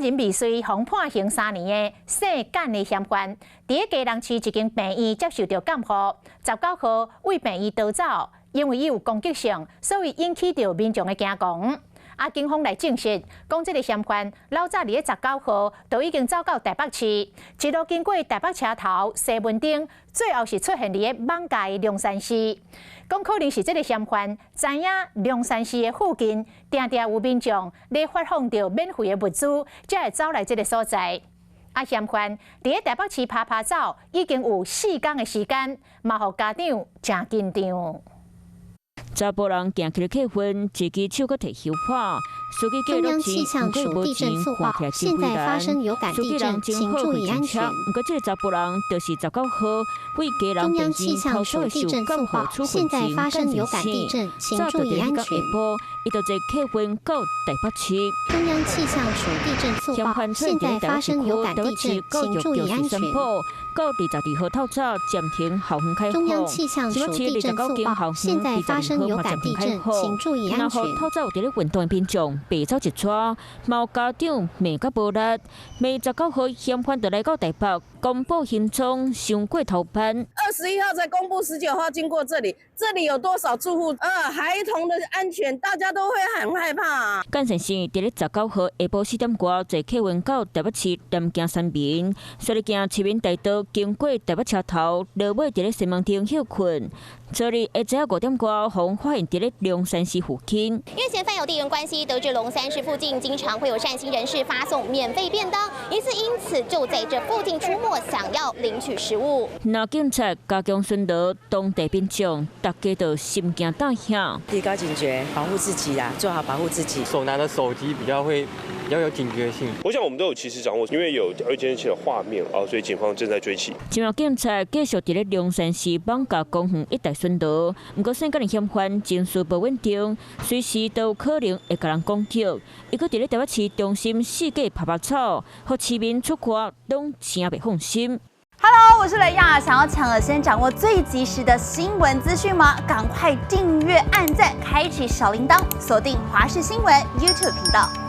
人未遂，被判刑3年的性干的嫌犯，伫嘉南市一间病院接受到监护。19号为病院逃走，因为伊有攻击性，所以引起到民众的惊恐。警方来证实，讲这个嫌犯老早伫咧19号就已经走到台北市，一路经过台北车头、西门町，最后是出现伫咧艋舺龙山寺。讲可能是这个嫌犯知影龙山寺的附近定定有民众咧发放到免费的物资，才会走来这个所在。嫌犯伫咧台北市拍走，已经有4天的时间，嘛互家长真紧张。查甫人行起气氛，一只手搁摕香花。中央气象署地震速报：现在发生有感地震，请注意安全。不过，这个查甫人就是19号为家人中央气象署地震速报：现在发生有感地震，请注意安全。伊就坐客运到台北市。中央气象署地震速报：现在发生有感地震，请注意安全。到22号透早暂停校园开放。中央气象署地震速报：现在发生有感地震，请注意安全。透早有伫咧运动的民众被走一撮，嘛有家长骂甲无力。每19号嫌犯就来到台北，公布行踪上过头班。21号才公布，19号经过这里，这里有多少住户？孩童的安全，大家都会很害怕。干城市伫咧19号下晡4点外坐客运到台北市南京3面，所以行市民大道经过台北车头，落尾伫咧西门町休困。这里下午5点外，红发现伫咧龙山寺附近。因为嫌犯有地缘关系，得知龙山寺附近经常会有善心人士发送免费便当，因此就在这附近出没，想要领取食物。那警察加强巡逻，当地民众大家都心惊胆吓，提高警觉，保护自己啦，做好保护自己。手拿的手机比较有警觉性。我想我们都有及时掌握，因为有2监视器的画面所以警方正在追缉。今日警察继续伫咧龙山寺艋舺公园一带巡逻，不过性干的嫌犯情绪不稳定，随时都有可能会甲人攻击。伊搁伫咧台北市中心四界拍草，互市民出国拢真袂放心。Hello， 我是雷亚，想要抢而先掌握最及时的新闻资讯吗？赶快订阅、按赞、开启小铃铛，锁定华视新闻 YouTube 频道。